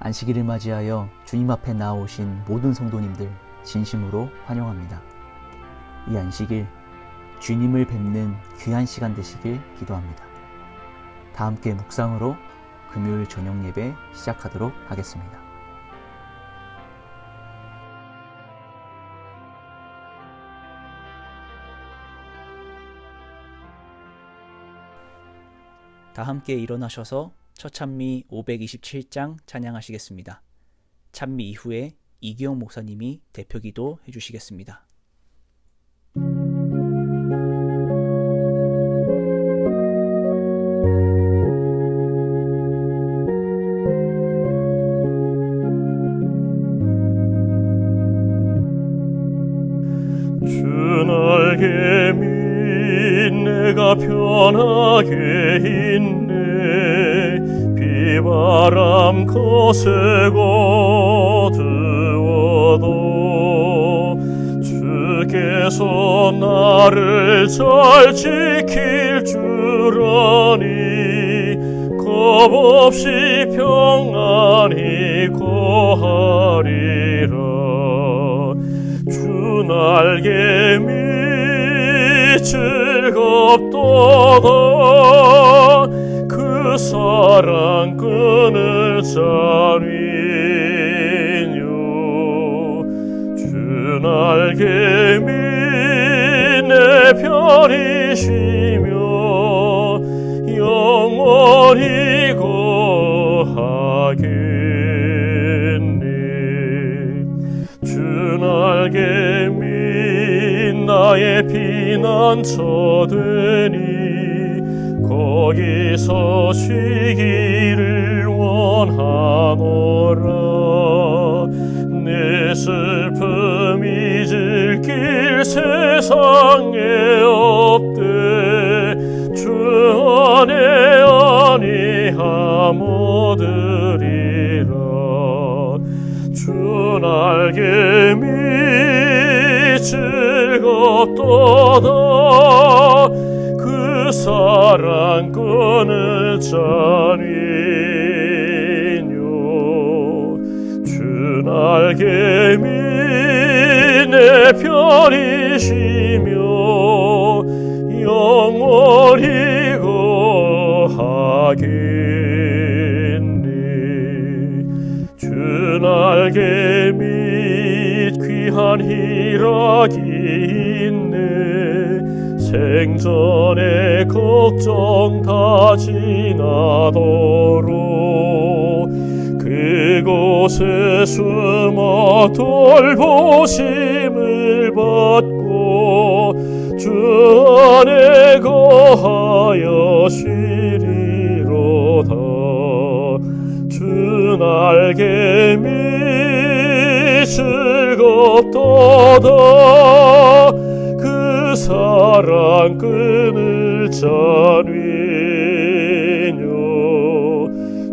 안식일을 맞이하여 주님 앞에 나오신 모든 성도님들 진심으로 환영합니다. 이 안식일 주님을 뵙는 귀한 시간 되시길 기도합니다. 다 함께 묵상으로 금요일 저녁 예배 시작하도록 하겠습니다. 다 함께 일어나셔서 첫 찬미 527장 찬양하시겠습니다. 찬미 이후에 이기영 목사님이 대표기도 해주시겠습니다. 주 날개 밑 내가 편하게 있네. 비바람 거세고 더워도 주께서 나를 잘 지킬 줄 아니 겁없이 평안히 거하리라. 주 날개 밑 즐겁도다. 그 사랑 끈을 짜리뇨. 주 날개 밑 내 편이시며 영원히 거하겠네. 주 날개 밑 나의 피난처 되니 거기서 쉬기를 원하노라. 내 슬픔 잊을 길 세상에 없대. 주 안에 아니함 얻으리라. 주 날개 밑 즐겁도다. 그 사랑 끈을 짜리뇨. 주 날개 밑 내 편이시며 영원히 거하겠네. 주 날개 밑 귀한 희락이 있네. 생전에 걱정 다 지나도록 그곳에 숨어 돌보심을 받고 주 안에 거하여 쉬리로다. 주 날개 밑 즐겁도다. 그 사랑 끈을 짜리뇨.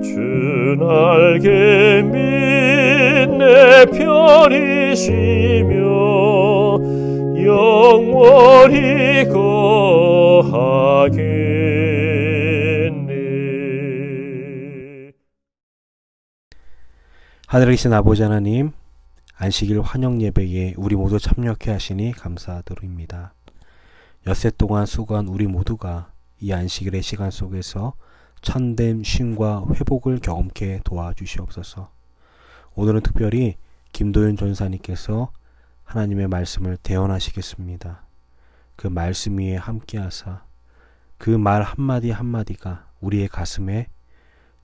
주 날개 밑 내 편이시며 영원히 거하겠네. 하늘에 계신 아버지 하나님, 안식일 환영 예배에 우리 모두 참여케 하시니 감사드립니다. 엿새 동안 수고한 우리 모두가 이 안식일의 시간 속에서 참된 쉼과 회복을 경험케 도와주시옵소서. 오늘은 특별히 김도윤 전사님께서 하나님의 말씀을 대언하시겠습니다. 그 말씀 위에 함께하사 그 말 한마디 한마디가 우리의 가슴에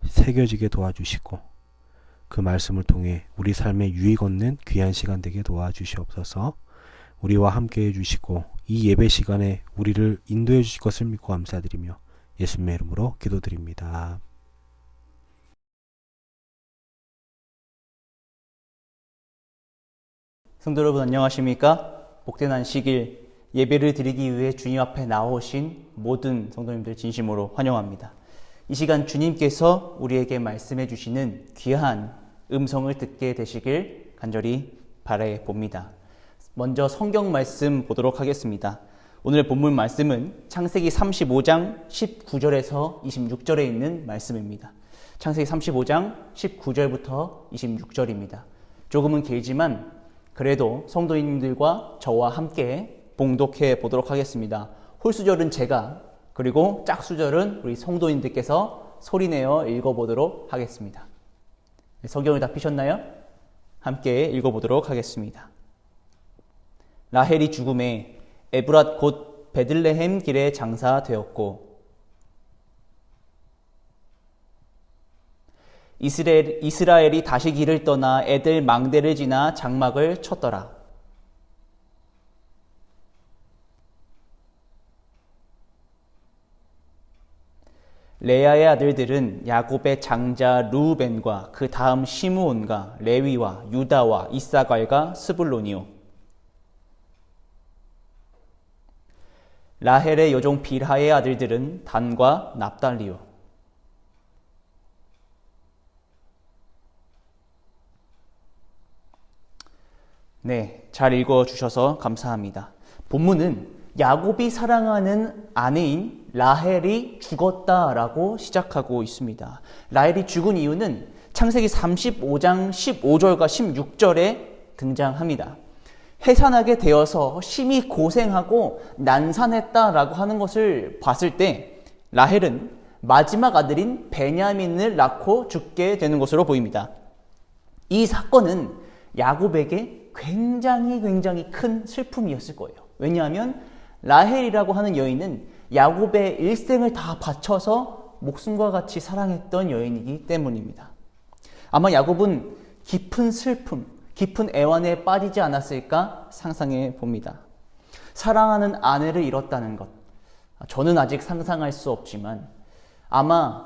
새겨지게 도와주시고 그 말씀을 통해 우리 삶에 유익 얻는 귀한 시간 되게 도와주시옵소서. 우리와 함께 해주시고 이 예배 시간에 우리를 인도해 주실 것을 믿고 감사드리며 예수님의 이름으로 기도드립니다. 성도 여러분 안녕하십니까? 복된 안식일 예배를 드리기 위해 주님 앞에 나오신 모든 성도님들 진심으로 환영합니다. 이 시간 주님께서 우리에게 말씀해 주시는 귀한 음성을 듣게 되시길 간절히 바라해 봅니다. 먼저 성경 말씀 보도록 하겠습니다. 오늘 본문 말씀은 창세기 35장 19절에서 26절에 있는 말씀입니다. 창세기 35장 19절부터 26절입니다. 조금은 길지만 그래도 성도님들과 저와 함께 봉독해 보도록 하겠습니다. 홀수절은 제가, 그리고 짝수절은 우리 성도님들께서 소리내어 읽어보도록 하겠습니다. 성경을 다 펴셨나요? 함께 읽어보도록 하겠습니다. 라헬이 죽음에 에브랏 곧 베들레헴 길에 장사되었고 이스라엘이 다시 길을 떠나 에델 망대를 지나 장막을 쳤더라. 레아의 아들들은 야곱의 장자 르우벤과 그 다음 시므온과 레위와 유다와 이사갈과 스불론이요. 라헬의 여종 빌하의 아들들은 단과 납달리요. 네, 잘 읽어주셔서 감사합니다. 본문은 야곱이 사랑하는 아내인 라헬이 죽었다라고 시작하고 있습니다. 라헬이 죽은 이유는 창세기 35장 15절과 16절에 등장합니다. 해산하게 되어서 심히 고생하고 난산했다라고 하는 것을 봤을 때 라헬은 마지막 아들인 베냐민을 낳고 죽게 되는 것으로 보입니다. 이 사건은 야곱에게 굉장히 큰 슬픔이었을 거예요. 왜냐하면 라헬이라고 하는 여인은 야곱의 일생을 다 바쳐서 목숨과 같이 사랑했던 여인이기 때문입니다. 아마 야곱은 깊은 슬픔, 깊은 애환에 빠지지 않았을까 상상해 봅니다. 사랑하는 아내를 잃었다는 것, 저는 아직 상상할 수 없지만 아마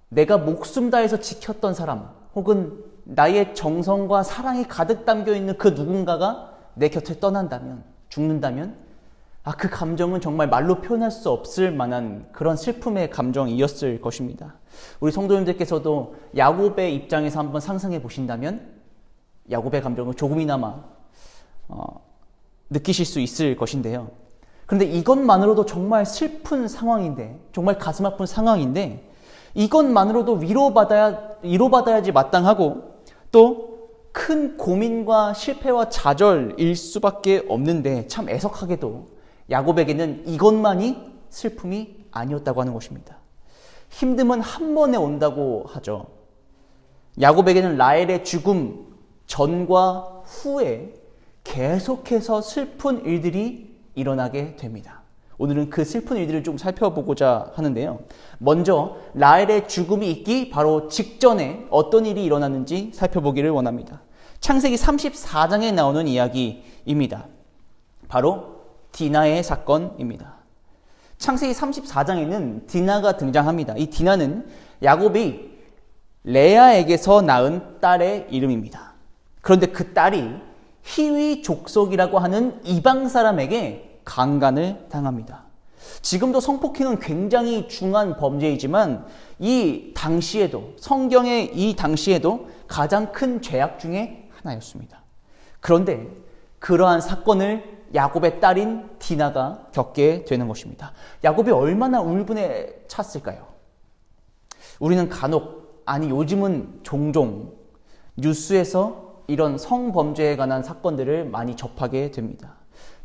내가 목숨 다해서 지켰던 사람, 혹은 나의 정성과 사랑이 가득 담겨있는 그 누군가가 내 곁을 떠난다면, 죽는다면 그 감정은 정말 말로 표현할 수 없을 만한 그런 슬픔의 감정이었을 것입니다. 우리 성도님들께서도 야곱의 입장에서 한번 상상해 보신다면 야곱의 감정을 조금이나마 느끼실 수 있을 것인데요. 그런데 이것만으로도 정말 슬픈 상황인데, 정말 가슴 아픈 상황인데, 이것만으로도 위로받아야지 마땅하고 또 큰 고민과 실패와 좌절일 수밖에 없는데, 참 애석하게도 야곱에게는 이것만이 슬픔이 아니었다고 하는 것입니다. 힘듦은 한 번에 온다고 하죠. 야곱에게는 라헬의 죽음 전과 후에 계속해서 슬픈 일들이 일어나게 됩니다. 오늘은 그 슬픈 일들을 좀 살펴보고자 하는데요. 먼저 라헬의 죽음이 있기 바로 직전에 어떤 일이 일어났는지 살펴보기를 원합니다. 창세기 34장에 나오는 이야기입니다. 바로 디나의 사건입니다. 창세기 34장에는 디나가 등장합니다. 이 디나는 야곱이 레아에게서 낳은 딸의 이름입니다. 그런데 그 딸이 히위 족속이라고 하는 이방 사람에게 강간을 당합니다. 지금도 성폭행은 굉장히 중한 범죄이지만 이 당시에도, 성경의 이 당시에도 가장 큰 죄악 중에 하나였습니다. 그런데 그러한 사건을 야곱의 딸인 디나가 겪게 되는 것입니다. 야곱이 얼마나 울분에 찼을까요? 우리는 간혹, 아니 요즘은 종종 뉴스에서 이런 성범죄에 관한 사건들을 많이 접하게 됩니다.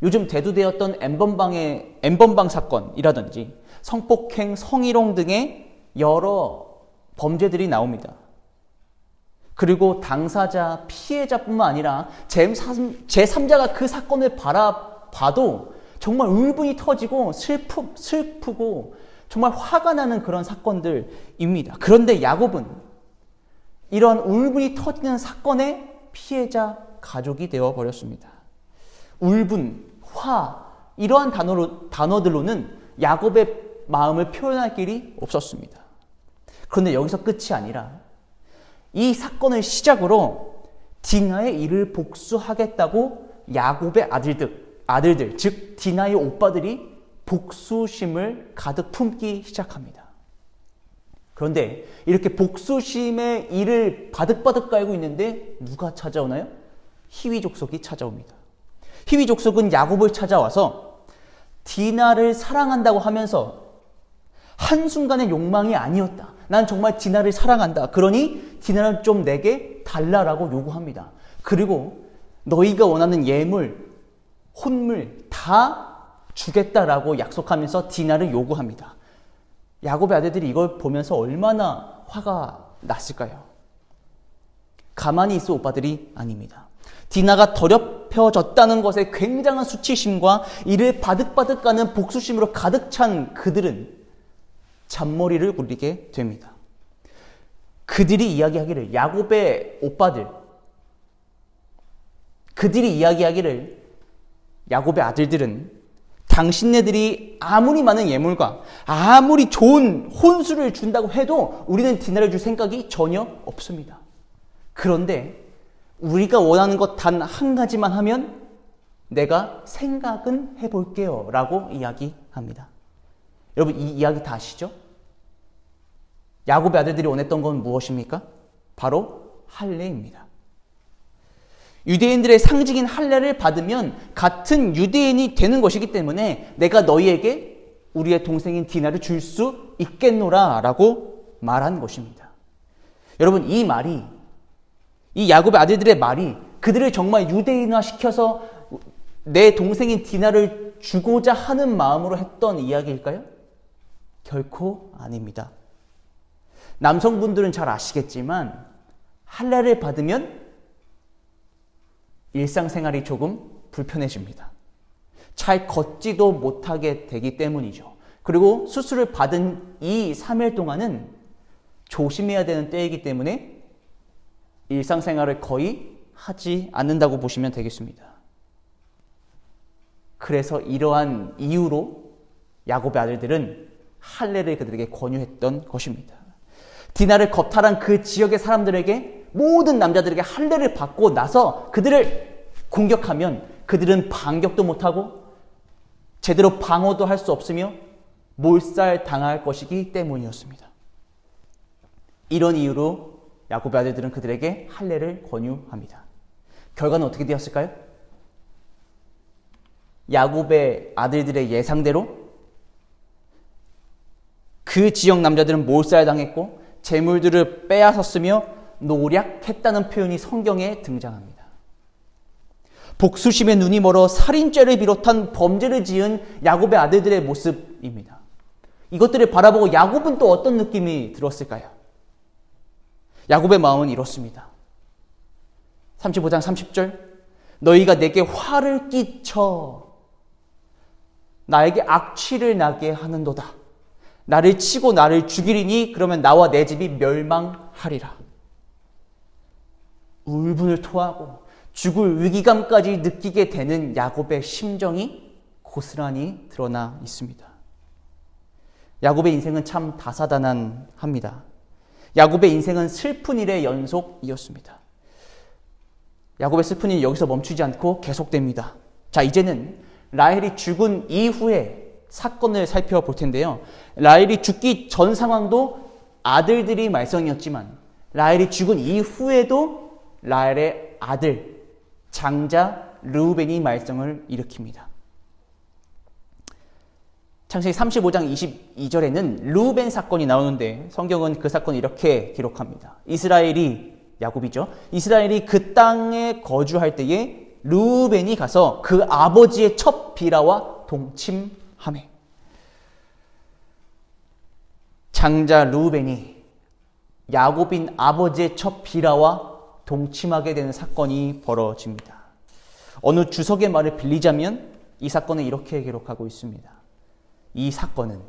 요즘 대두되었던 N번방 사건이라든지 성폭행, 성희롱 등의 여러 범죄들이 나옵니다. 그리고 당사자, 피해자뿐만 아니라 제3자가 그 사건을 바라봐도 정말 울분이 터지고 슬프고 정말 화가 나는 그런 사건들입니다. 그런데 야곱은 이런 울분이 터지는 사건의 피해자 가족이 되어버렸습니다. 울분, 화, 이러한 단어들로는 야곱의 마음을 표현할 길이 없었습니다. 그런데 여기서 끝이 아니라 이 사건을 시작으로 디나의 일을 복수하겠다고 야곱의 아들들, 즉 디나의 오빠들이 복수심을 가득 품기 시작합니다. 그런데 이렇게 복수심의 일을 바득바득 깔고 있는데 누가 찾아오나요? 히위 족속이 찾아옵니다. 히위 족속은 야곱을 찾아와서 디나를 사랑한다고 하면서 한순간의 욕망이 아니었다. 난 정말 디나를 사랑한다. 그러니 디나를 좀 내게 달라라고 요구합니다. 그리고 너희가 원하는 예물, 혼물 다 주겠다라고 약속하면서 디나를 요구합니다. 야곱의 아들들이 이걸 보면서 얼마나 화가 났을까요? 가만히 있을 오빠들이 아닙니다. 디나가 더럽혀졌다는 것에 굉장한 수치심과 이를 바득바득 가는 복수심으로 가득 찬 그들은 잔머리를 굴리게 됩니다. 그들이 이야기하기를, 야곱의 오빠들, 그들이 이야기하기를 야곱의 아들들은 당신네들이 아무리 많은 예물과 아무리 좋은 혼수를 준다고 해도 우리는 디나를 줄 생각이 전혀 없습니다. 그런데 우리가 원하는 것 단 한 가지만 하면 내가 생각은 해볼게요 라고 이야기합니다. 여러분, 이 이야기 다 아시죠? 야곱의 아들들이 원했던 건 무엇입니까? 바로 할례입니다. 유대인들의 상징인 할례를 받으면 같은 유대인이 되는 것이기 때문에 내가 너희에게 우리의 동생인 디나를 줄 수 있겠노라 라고 말한 것입니다. 여러분, 이 말이, 이 야곱의 아들들의 말이 그들을 정말 유대인화 시켜서 내 동생인 디나를 주고자 하는 마음으로 했던 이야기일까요? 결코 아닙니다. 남성분들은 잘 아시겠지만 할례를 받으면 일상생활이 조금 불편해집니다. 잘 걷지도 못하게 되기 때문이죠. 그리고 수술을 받은 이 3일 동안은 조심해야 되는 때이기 때문에 일상생활을 거의 하지 않는다고 보시면 되겠습니다. 그래서 이러한 이유로 야곱의 아들들은 할례를 그들에게 권유했던 것입니다. 디나를 겁탈한 그 지역의 사람들에게, 모든 남자들에게 할례를 받고 나서 그들을 공격하면 그들은 반격도 못하고 제대로 방어도 할 수 없으며 몰살당할 것이기 때문이었습니다. 이런 이유로 야곱의 아들들은 그들에게 할례를 권유합니다. 결과는 어떻게 되었을까요? 야곱의 아들들의 예상대로 그 지역 남자들은 몰살당했고 재물들을 빼앗았으며 노략했다는 표현이 성경에 등장합니다. 복수심에 눈이 멀어 살인죄를 비롯한 범죄를 지은 야곱의 아들들의 모습입니다. 이것들을 바라보고 야곱은 또 어떤 느낌이 들었을까요? 야곱의 마음은 이렇습니다. 35장 30절, 너희가 내게 화를 끼쳐 나에게 악취를 나게 하는도다. 나를 치고 나를 죽이리니 그러면 나와 내 집이 멸망하리라. 울분을 토하고 죽을 위기감까지 느끼게 되는 야곱의 심정이 고스란히 드러나 있습니다. 야곱의 인생은 참 다사다난합니다. 야곱의 인생은 슬픈 일의 연속이었습니다. 야곱의 슬픈 일이 여기서 멈추지 않고 계속됩니다. 자, 이제는 라헬이 죽은 이후에 사건을 살펴볼 텐데요. 라헬이 죽기 전 상황도 아들들이 말썽이었지만 라헬이 죽은 이후에도 라헬의 아들 장자 르우벤이 말썽을 일으킵니다. 창세기 35장 22절에는 르우벤 사건이 나오는데 성경은 그 사건을 이렇게 기록합니다. 이스라엘이, 야곱이죠, 이스라엘이 그 땅에 거주할 때에 르우벤이 가서 그 아버지의 첫 비라와 동침하매. 장자 르우벤이 야곱인 아버지의 첫 비라와 동침하게 되는 사건이 벌어집니다. 어느 주석의 말을 빌리자면 이 사건은 이렇게 기록하고 있습니다. 이 사건은,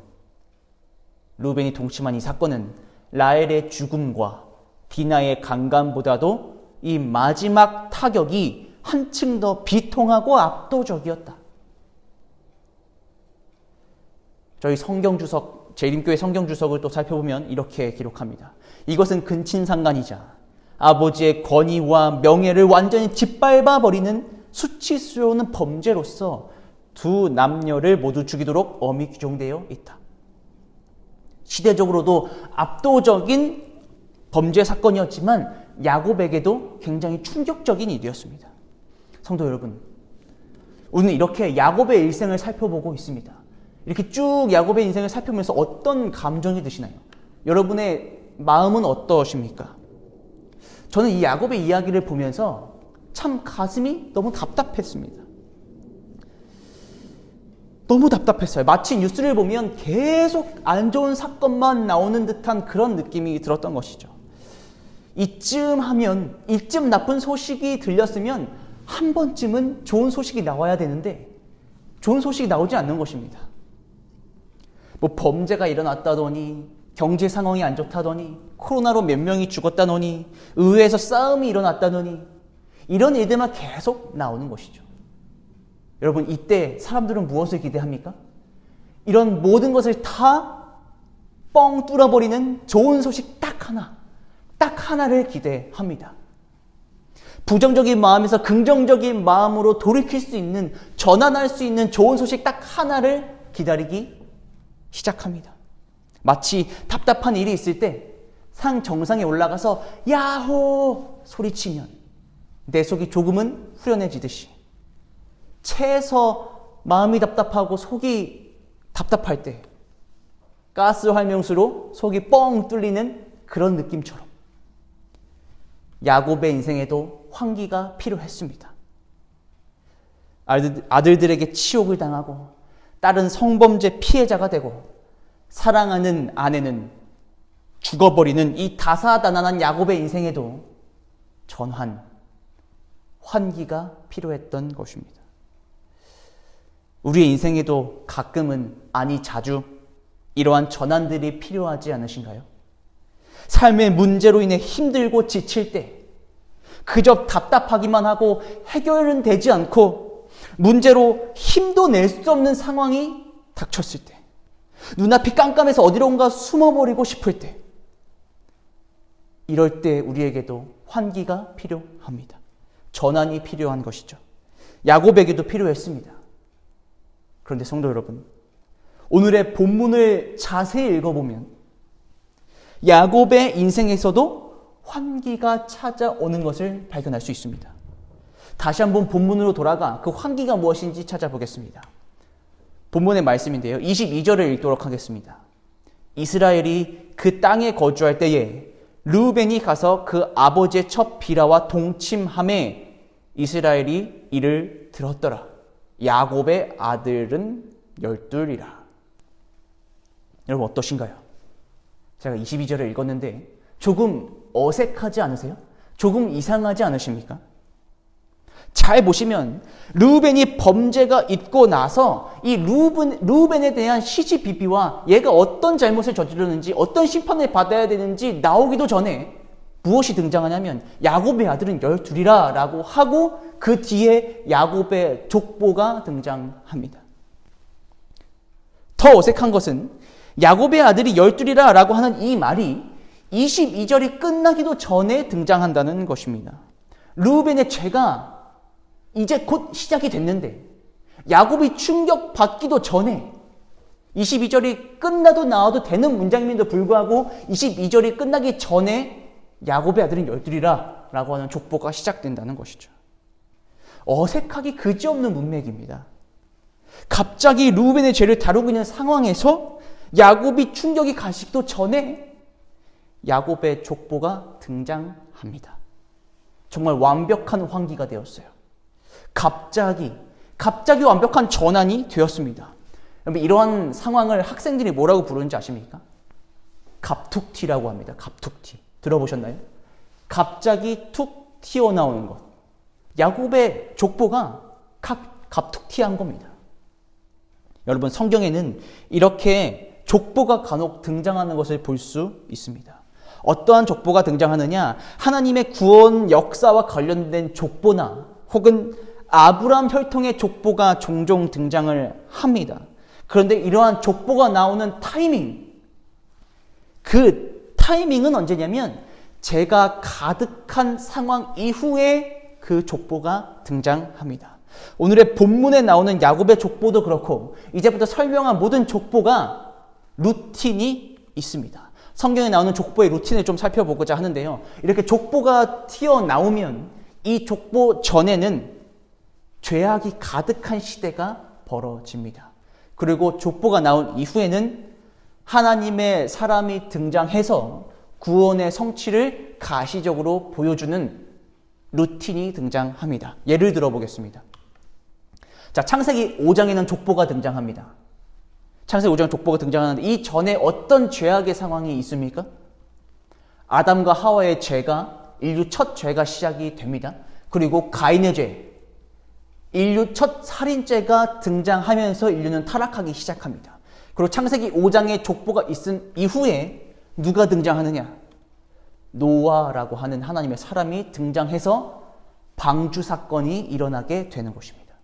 르우벤이 동침한 이 사건은 라헬의 죽음과 디나의 강간보다도 이 마지막 타격이 한층 더 비통하고 압도적이었다. 저희 성경주석, 재림교회 성경주석을 또 살펴보면 이렇게 기록합니다. 이것은 근친상간이자 아버지의 권위와 명예를 완전히 짓밟아버리는 수치스러운 범죄로서 두 남녀를 모두 죽이도록 엄히 규정되어 있다. 시대적으로도 압도적인 범죄 사건이었지만 야곱에게도 굉장히 충격적인 일이었습니다. 성도 여러분, 우리는 이렇게 야곱의 일생을 살펴보고 있습니다. 이렇게 쭉 야곱의 인생을 살펴보면서 어떤 감정이 드시나요? 여러분의 마음은 어떠십니까? 저는 이 야곱의 이야기를 보면서 참 가슴이 너무 답답했습니다. 너무 답답했어요. 마치 뉴스를 보면 계속 안 좋은 사건만 나오는 듯한 그런 느낌이 들었던 것이죠. 이쯤 나쁜 소식이 들렸으면 한 번쯤은 좋은 소식이 나와야 되는데 좋은 소식이 나오지 않는 것입니다. 뭐 범죄가 일어났다더니, 경제 상황이 안 좋다더니, 코로나로 몇 명이 죽었다더니, 의회에서 싸움이 일어났다더니, 이런 일들만 계속 나오는 것이죠. 여러분, 이때 사람들은 무엇을 기대합니까? 이런 모든 것을 다 뻥 뚫어버리는 좋은 소식 딱 하나를 기대합니다. 부정적인 마음에서 긍정적인 마음으로 돌이킬 수 있는, 전환할 수 있는 좋은 소식 딱 하나를 기다리기 시작합니다. 마치 답답한 일이 있을 때 상 정상에 올라가서 야호 소리치면 내 속이 조금은 후련해지듯이, 채에서 마음이 답답하고 속이 답답할 때 가스 활명수로 속이 뻥 뚫리는 그런 느낌처럼 야곱의 인생에도 환기가 필요했습니다. 아들들에게 치욕을 당하고 딸은 성범죄 피해자가 되고 사랑하는 아내는 죽어버리는 이 다사다난한 야곱의 인생에도 환기가 필요했던 것입니다. 우리의 인생에도 가끔은, 아니 자주 이러한 전환들이 필요하지 않으신가요? 삶의 문제로 인해 힘들고 지칠 때, 그저 답답하기만 하고 해결은 되지 않고 문제로 힘도 낼 수 없는 상황이 닥쳤을 때, 눈앞이 깜깜해서 어디론가 숨어버리고 싶을 때, 이럴 때 우리에게도 환기가 필요합니다. 전환이 필요한 것이죠. 야곱에게도 필요했습니다. 그런데 성도 여러분, 오늘의 본문을 자세히 읽어보면 야곱의 인생에서도 환기가 찾아오는 것을 발견할 수 있습니다. 다시 한번 본문으로 돌아가 그 환기가 무엇인지 찾아보겠습니다. 본문의 말씀인데요. 22절을 읽도록 하겠습니다. 이스라엘이 그 땅에 거주할 때에 르우벤이 가서 그 아버지의 첫 비라와 동침함에 이스라엘이 이를 들었더라. 야곱의 아들은 12이라. 여러분 어떠신가요? 제가 22절을 읽었는데 조금 어색하지 않으세요? 조금 이상하지 않으십니까? 잘 보시면 르우벤이 범죄가 있고 나서 이 르우벤에 대한 시시비비와 얘가 어떤 잘못을 저지르는지, 어떤 심판을 받아야 되는지 나오기도 전에 무엇이 등장하냐면 야곱의 아들은 12이라 라고 하고 그 뒤에 야곱의 족보가 등장합니다. 더 어색한 것은 야곱의 아들이 12이라 라고 하는 이 말이 22절이 끝나기도 전에 등장한다는 것입니다. 르우벤의 죄가 이제 곧 시작이 됐는데 야곱이 충격받기도 전에 22절이 끝나도 나와도 되는 문장임에도 불구하고 22절이 끝나기 전에 야곱의 아들은 12이라 라고 하는 족보가 시작된다는 것이죠. 어색하기 그지없는 문맥입니다. 갑자기 르우벤의 죄를 다루고 있는 상황에서 야곱이 충격이 가시기도 전에 야곱의 족보가 등장합니다. 정말 완벽한 환기가 되었어요. 갑자기 완벽한 전환이 되었습니다. 여러분, 이러한 상황을 학생들이 뭐라고 부르는지 아십니까? 갑툭튀라고 합니다. 갑툭튀. 들어보셨나요? 갑자기 툭 튀어나오는 것. 야곱의 족보가 갑툭튀한 겁니다. 여러분, 성경에는 이렇게 족보가 간혹 등장하는 것을 볼 수 있습니다. 어떠한 족보가 등장하느냐? 하나님의 구원 역사와 관련된 족보나 혹은 아브라함 혈통의 족보가 종종 등장을 합니다. 그런데 이러한 족보가 나오는 타이밍, 그 타이밍은 언제냐면 죄가 가득한 상황 이후에 그 족보가 등장합니다. 오늘의 본문에 나오는 야곱의 족보도 그렇고 이제부터 설명한 모든 족보가 루틴이 있습니다. 성경에 나오는 족보의 루틴을 좀 살펴보고자 하는데요. 이렇게 족보가 튀어나오면 이 족보 전에는 죄악이 가득한 시대가 벌어집니다. 그리고 족보가 나온 이후에는 하나님의 사람이 등장해서 구원의 성취를 가시적으로 보여주는 루틴이 등장합니다. 예를 들어 보겠습니다. 자, 창세기 5장에는 족보가 등장합니다. 창세기 5장 족보가 등장하는데 이 전에 어떤 죄악의 상황이 있습니까? 아담과 하와의 죄가 인류 첫 죄가 시작이 됩니다. 그리고 가인의 죄, 인류 첫 살인죄가 등장하면서 인류는 타락하기 시작합니다. 그리고 창세기 5장의 족보가 있은 이후에 누가 등장하느냐? 노아라고 하는 하나님의 사람이 등장해서 방주 사건이 일어나게 되는 것입니다.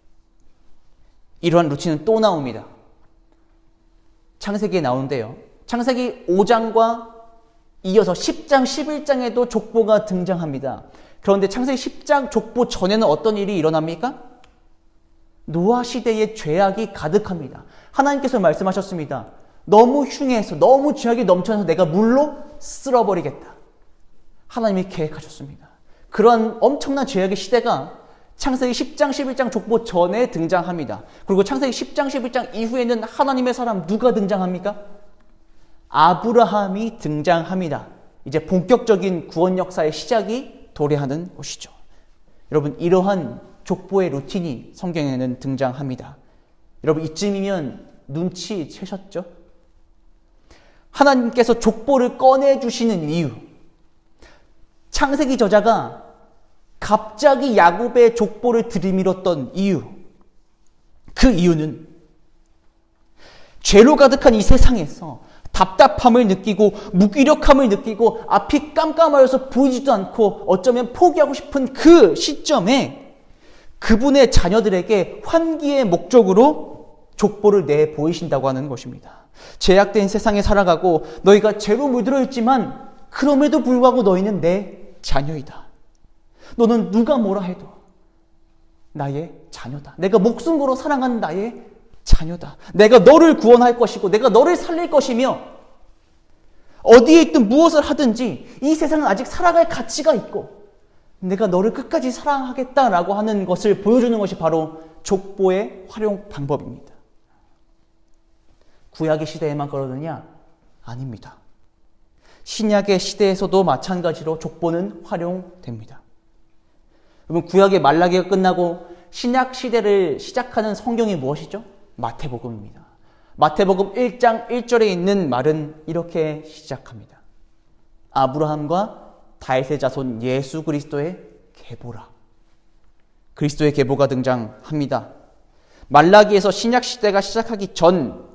이러한 루틴은 또 나옵니다. 창세기에 나오는데요. 창세기 5장과 이어서 10장, 11장에도 족보가 등장합니다. 그런데 창세기 10장 족보 전에는 어떤 일이 일어납니까? 노아 시대의 죄악이 가득합니다. 하나님께서 말씀하셨습니다. 너무 흉해서 너무 죄악이 넘쳐나서 내가 물로 쓸어버리겠다. 하나님이 계획하셨습니다. 그런 엄청난 죄악의 시대가 창세기 10장, 11장 족보 전에 등장합니다. 그리고 창세기 10장, 11장 이후에는 하나님의 사람 누가 등장합니까? 아브라함이 등장합니다. 이제 본격적인 구원 역사의 시작이 도래하는 것이죠. 여러분, 이러한 족보의 루틴이 성경에는 등장합니다. 여러분, 이쯤이면 눈치채셨죠? 하나님께서 족보를 꺼내주시는 이유, 창세기 저자가 갑자기 야곱의 족보를 들이밀었던 이유, 그 이유는 죄로 가득한 이 세상에서 답답함을 느끼고 무기력함을 느끼고 앞이 깜깜하여서 보이지도 않고 어쩌면 포기하고 싶은 그 시점에 그분의 자녀들에게 환기의 목적으로 족보를 내보이신다고 하는 것입니다. 죄악된 세상에 살아가고 너희가 죄로 물들어 있지만 그럼에도 불구하고 너희는 내 자녀이다. 너는 누가 뭐라 해도 나의 자녀다. 내가 목숨 걸어 사랑하는 나의 자녀다. 내가 너를 구원할 것이고 내가 너를 살릴 것이며 어디에 있든 무엇을 하든지 이 세상은 아직 살아갈 가치가 있고 내가 너를 끝까지 사랑하겠다라고 하는 것을 보여주는 것이 바로 족보의 활용 방법입니다. 구약의 시대에만 그러느냐? 아닙니다. 신약의 시대에서도 마찬가지로 족보는 활용됩니다. 여러분, 구약의 말라기가 끝나고 신약 시대를 시작하는 성경이 무엇이죠? 마태복음입니다. 마태복음 1장 1절에 있는 말은 이렇게 시작합니다. 아브라함과 다윗의 자손 예수 그리스도의 계보라. 그리스도의 계보가 등장합니다. 말라기에서 신약 시대가 시작하기 전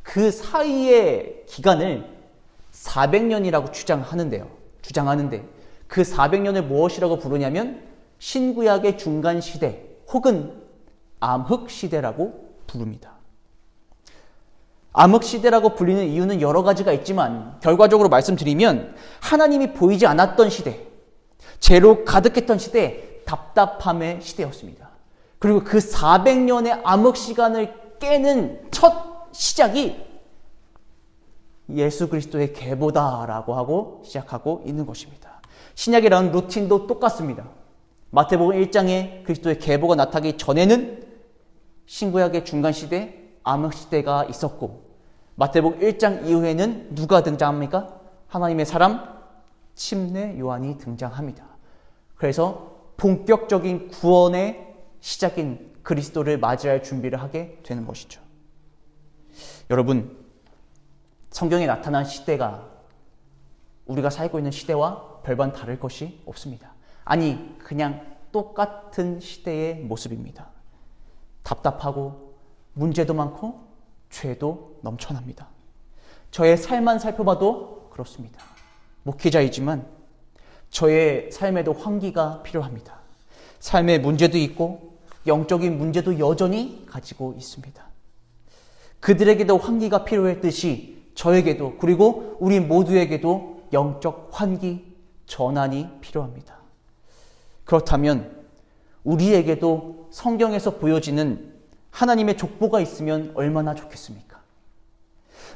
그 사이의 기간을 400년이라고 주장하는데 그 400년을 무엇이라고 부르냐면 신구약의 중간 시대 혹은 암흑 시대라고 부릅니다. 암흑 시대라고 불리는 이유는 여러 가지가 있지만 결과적으로 말씀드리면 하나님이 보이지 않았던 시대, 죄로 가득했던 시대, 답답함의 시대였습니다. 그리고 그 400년의 암흑 시간을 깨는 첫 시작이 예수 그리스도의 계보다라고 하고 시작하고 있는 것입니다. 신약이라는 루틴도 똑같습니다. 마태복음 1장에 그리스도의 계보가 나타나기 전에는 신구약의 중간시대, 암흑시대가 있었고 마태복음 1장 이후에는 누가 등장합니까? 하나님의 사람 침례 요한이 등장합니다. 그래서 본격적인 구원의 시작인 그리스도를 맞이할 준비를 하게 되는 것이죠. 여러분, 성경에 나타난 시대가 우리가 살고 있는 시대와 별반 다를 것이 없습니다. 아니, 그냥 똑같은 시대의 모습입니다. 답답하고 문제도 많고 죄도 넘쳐납니다. 저의 삶만 살펴봐도 그렇습니다. 목회자이지만 저의 삶에도 환기가 필요합니다. 삶에 문제도 있고 영적인 문제도 여전히 가지고 있습니다. 그들에게도 환기가 필요했듯이 저에게도 그리고 우리 모두에게도 영적 환기, 전환이 필요합니다. 그렇다면 우리에게도 성경에서 보여지는 하나님의 족보가 있으면 얼마나 좋겠습니까?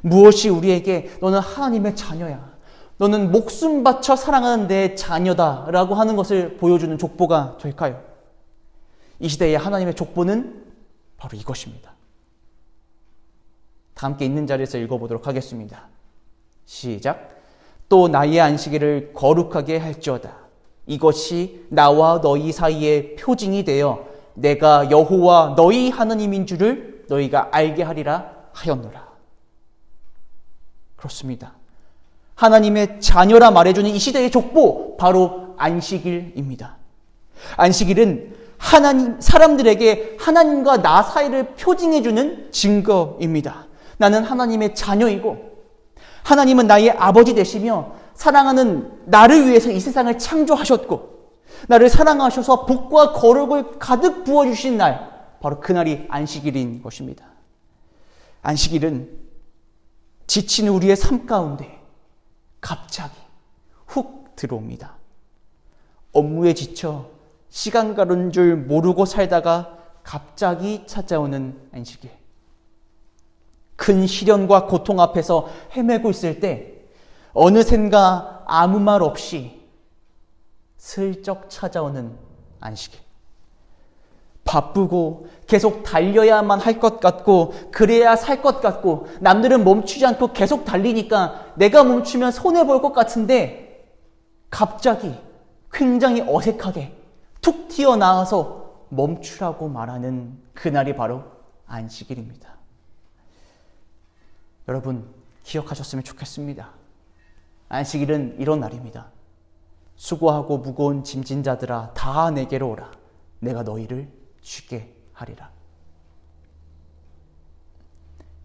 무엇이 우리에게 너는 하나님의 자녀야, 너는 목숨 바쳐 사랑하는 내 자녀다 라고 하는 것을 보여주는 족보가 될까요? 이 시대의 하나님의 족보는 바로 이것입니다. 다 함께 있는 자리에서 읽어보도록 하겠습니다. 시작. 또 나의 안식일을 거룩하게 할지어다. 이것이 나와 너희 사이의 표징이 되어 내가 여호와 너희 하나님인 줄을 너희가 알게 하리라 하였노라. 그렇습니다. 하나님의 자녀라 말해주는 이 시대의 족보, 바로 안식일입니다. 안식일은 사람들에게 하나님과 나 사이를 표징해주는 증거입니다. 나는 하나님의 자녀이고 하나님은 나의 아버지 되시며 사랑하는 나를 위해서 이 세상을 창조하셨고 나를 사랑하셔서 복과 거룩을 가득 부어주신 날, 바로 그날이 안식일인 것입니다. 안식일은 지친 우리의 삶 가운데 갑자기 훅 들어옵니다. 업무에 지쳐 시간 가는 줄 모르고 살다가 갑자기 찾아오는 안식일. 큰 시련과 고통 앞에서 헤매고 있을 때 어느샌가 아무 말 없이 슬쩍 찾아오는 안식일. 바쁘고 계속 달려야만 할 것 같고 그래야 살 것 같고 남들은 멈추지 않고 계속 달리니까 내가 멈추면 손해볼 것 같은데 갑자기 굉장히 어색하게 툭 튀어나와서 멈추라고 말하는 그날이 바로 안식일입니다. 여러분 기억하셨으면 좋겠습니다. 안식일은 이런 날입니다. 수고하고 무거운 짐진 자들아 다 내게로 오라. 내가 너희를 쉽게 하리라.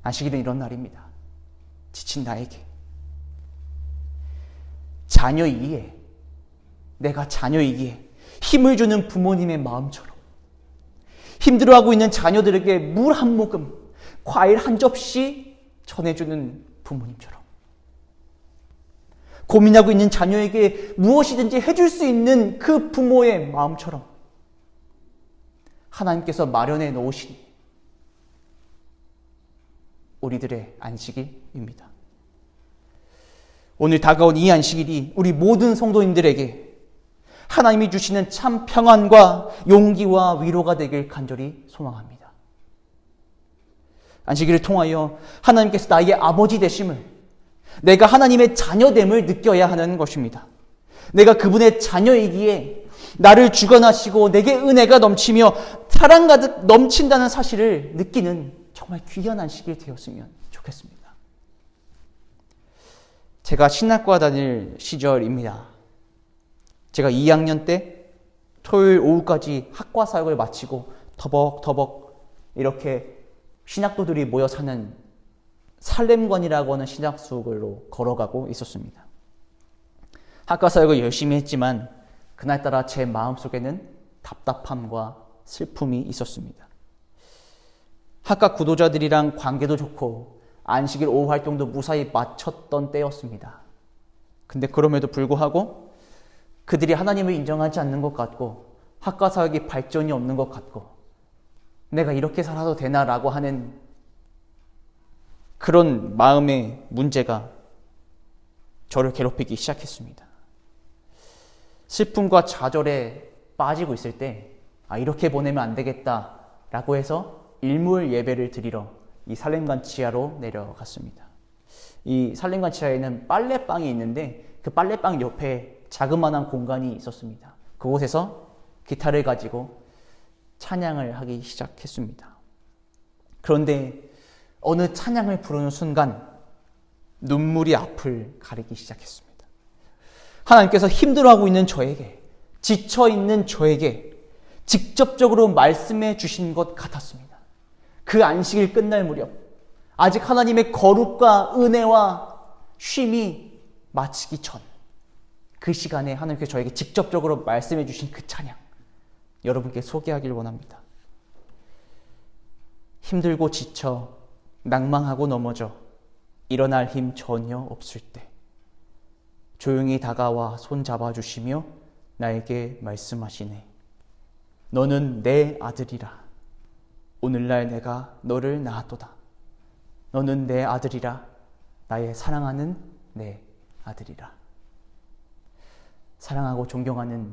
안식일은 이런 날입니다. 지친 나에게, 자녀이기에, 내가 자녀이기에 힘을 주는 부모님의 마음처럼, 힘들어하고 있는 자녀들에게 물 한 모금, 과일 한 접시 전해주는 부모님처럼, 고민하고 있는 자녀에게 무엇이든지 해줄 수 있는 그 부모의 마음처럼 하나님께서 마련해 놓으신 우리들의 안식일입니다. 오늘 다가온 이 안식일이 우리 모든 성도님들에게 하나님이 주시는 참 평안과 용기와 위로가 되길 간절히 소망합니다. 안식일을 통하여 하나님께서 나의 아버지 되심을, 내가 하나님의 자녀됨을 느껴야 하는 것입니다. 내가 그분의 자녀이기에 나를 주관하시고 내게 은혜가 넘치며 사랑 가득 넘친다는 사실을 느끼는 정말 귀한 안식일이 되었으면 좋겠습니다. 제가 신학과 다닐 시절입니다. 제가 2학년 때 토요일 오후까지 학과 사역을 마치고 터벅터벅 이렇게 신학도들이 모여 사는 살렘관이라고 하는 신학수업으로 걸어가고 있었습니다. 학과 사역을 열심히 했지만 그날따라 제 마음속에는 답답함과 슬픔이 있었습니다. 학과 구도자들이랑 관계도 좋고 안식일 오후 활동도 무사히 마쳤던 때였습니다. 근데 그럼에도 불구하고 그들이 하나님을 인정하지 않는 것 같고 학과 사역이 발전이 없는 것 같고 내가 이렇게 살아도 되나라고 하는 그런 마음의 문제가 저를 괴롭히기 시작했습니다. 슬픔과 좌절에 빠지고 있을 때 이렇게 보내면 안 되겠다라고 해서 일몰 예배를 드리러 이 살렘관 지하로 내려갔습니다. 이 살렘관 지하에는 빨래방이 있는데 그 빨래방 옆에 자그마한 공간이 있었습니다. 그곳에서 기타를 가지고 찬양을 하기 시작했습니다. 그런데 어느 찬양을 부르는 순간 눈물이 앞을 가리기 시작했습니다. 하나님께서 힘들어하고 있는 저에게, 지쳐있는 저에게 직접적으로 말씀해 주신 것 같았습니다. 그 안식일 끝날 무렵 아직 하나님의 거룩과 은혜와 쉼이 마치기 전 그 시간에 하나님께서 저에게 직접적으로 말씀해 주신 그 찬양, 여러분께 소개하길 원합니다. 힘들고 지쳐 낭망하고 넘어져 일어날 힘 전혀 없을 때 조용히 다가와 손 잡아주시며 나에게 말씀하시네. 너는 내 아들이라. 오늘날 내가 너를 낳았도다. 너는 내 아들이라. 나의 사랑하는 내 아들이라. 사랑하고 존경하는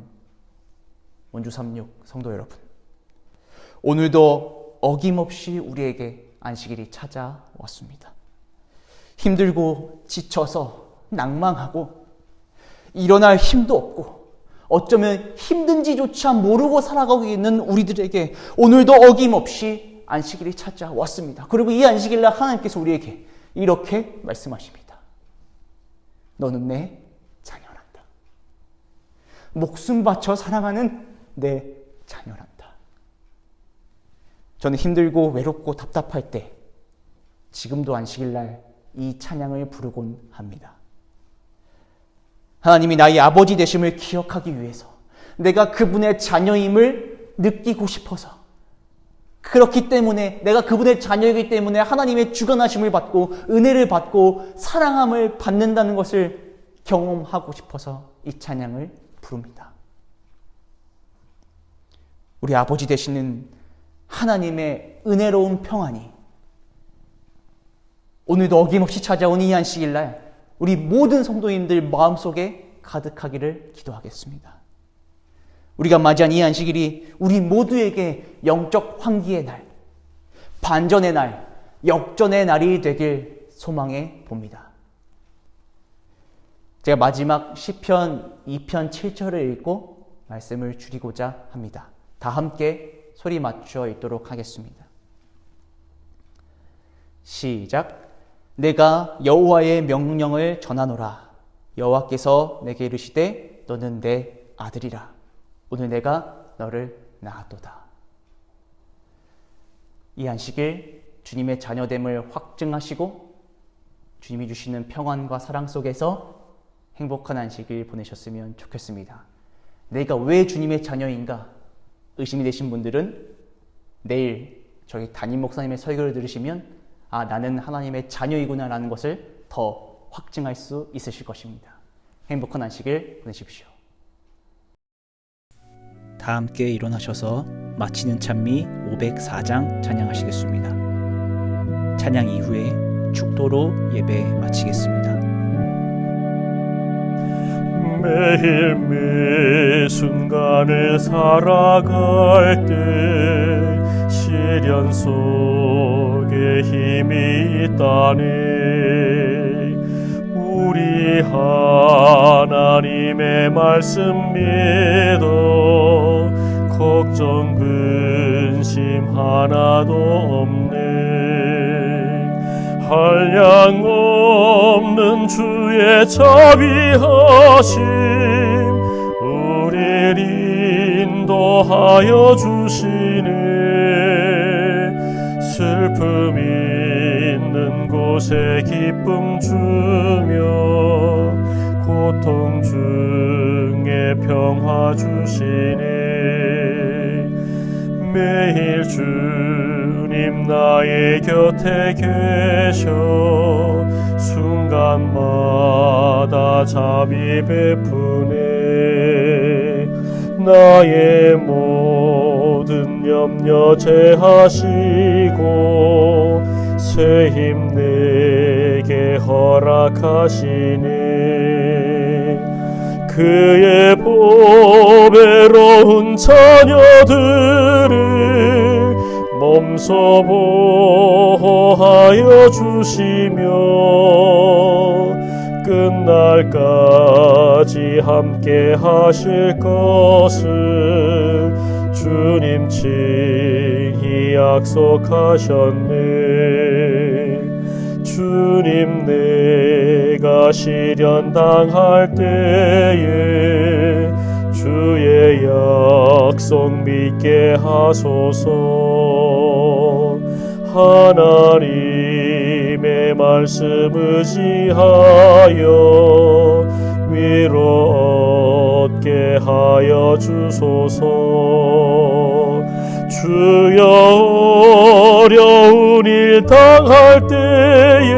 원주삼육 성도 여러분, 오늘도 어김없이 우리에게 안식일이 찾아왔습니다. 힘들고 지쳐서 낭망하고 일어날 힘도 없고 어쩌면 힘든지조차 모르고 살아가고 있는 우리들에게 오늘도 어김없이 안식일이 찾아왔습니다. 그리고 이 안식일날 하나님께서 우리에게 이렇게 말씀하십니다. 너는 내 자녀란다. 목숨 바쳐 사랑하는 내 자녀란다. 저는 힘들고 외롭고 답답할 때 지금도 안식일날 이 찬양을 부르곤 합니다. 하나님이 나의 아버지 되심을 기억하기 위해서, 내가 그분의 자녀임을 느끼고 싶어서, 그렇기 때문에, 내가 그분의 자녀이기 때문에 하나님의 주관하심을 받고 은혜를 받고 사랑함을 받는다는 것을 경험하고 싶어서 이 찬양을 부릅니다. 우리 아버지 되시는 하나님의 은혜로운 평안이 오늘도 어김없이 찾아온 이 안식일날 우리 모든 성도님들 마음속에 가득하기를 기도하겠습니다. 우리가 맞이한 이 안식일이 우리 모두에게 영적 환기의 날, 반전의 날, 역전의 날이 되길 소망해 봅니다. 제가 마지막 시편 2편 7절을 읽고 말씀을 줄이고자 합니다. 다 함께 소리 맞춰 읽도록 하겠습니다. 시작. 내가 여호와의 명령을 전하노라. 여호와께서 내게 이르시되 너는 내 아들이라. 오늘 내가 너를 낳았도다. 이 안식일 주님의 자녀됨을 확증하시고 주님이 주시는 평안과 사랑 속에서 행복한 안식일 보내셨으면 좋겠습니다. 내가 왜 주님의 자녀인가 의심이 되신 분들은 내일 저희 담임 목사님의 설교를 들으시면 나는 하나님의 자녀이구나 라는 것을 더 확증할 수 있으실 것입니다. 행복한 안식일 보내십시오. 다 함께 일어나셔서 마치는 찬미 504장 찬양하시겠습니다. 찬양 이후에 축도로 예배 마치겠습니다. 매일 매 순간을 살아갈 때 시련 속에 힘이 있다네. 우리 하나님의 말씀 믿어 걱정 근심 하나도 없네. 한량 없는 주의 자비하심 우리를 인도하여 주시네. 슬픔 있는 곳에 기쁨 주며 고통 중에 평화 주시네. 매일 주님 나의 곁에 계셔 순간마다 자비 베푸네. 나의 모든 염려 제하시고 새 힘 내게 허락하시네. 그의 보배로운 자녀들을 몸소 보호하여 주시며 끝날까지 함께 하실 것을 주님 친히 약속하셨네. 주님 내가 시련 당할 때에 주의 약속 믿게 하소서. 하나님의 말씀 의지하여 위로 얻게 하여 주소서. 주여 어려운 일 당할 때에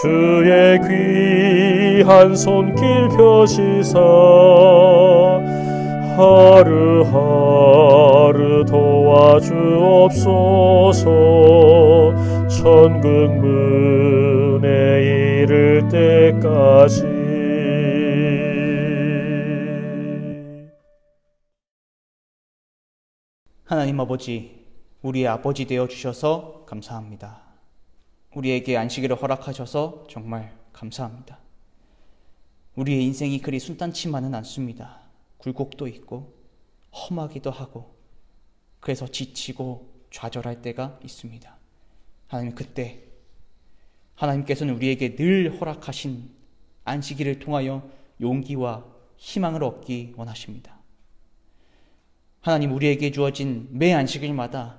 주의 귀한 손길 펴시사 하루하루 도와주옵소서. 천국 문에 이를 때까지. 하나님 아버지, 우리의 아버지 되어 주셔서 감사합니다. 우리에게 안식일을 허락하셔서 정말 감사합니다. 우리의 인생이 그리 순탄치만은 않습니다. 굴곡도 있고 험하기도 하고 그래서 지치고 좌절할 때가 있습니다. 하나님, 그때 하나님께서는 우리에게 늘 허락하신 안식일을 통하여 용기와 희망을 얻기 원하십니다. 하나님, 우리에게 주어진 매 안식일마다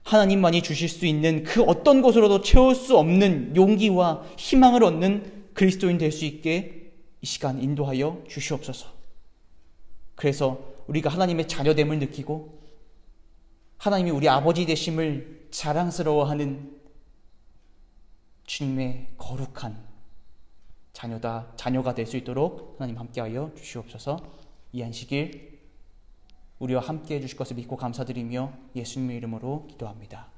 하나님만이 주실 수 있는 그 어떤 것으로도 채울 수 없는 용기와 희망을 얻는 그리스도인 될 수 있게 이 시간 인도하여 주시옵소서. 그래서 우리가 하나님의 자녀됨을 느끼고 하나님이 우리 아버지 되심을 자랑스러워하는 주님의 거룩한 자녀가 될 수 있도록 하나님 함께하여 주시옵소서. 이 안식일 우리와 함께해 주실 것을 믿고 감사드리며 예수님의 이름으로 기도합니다.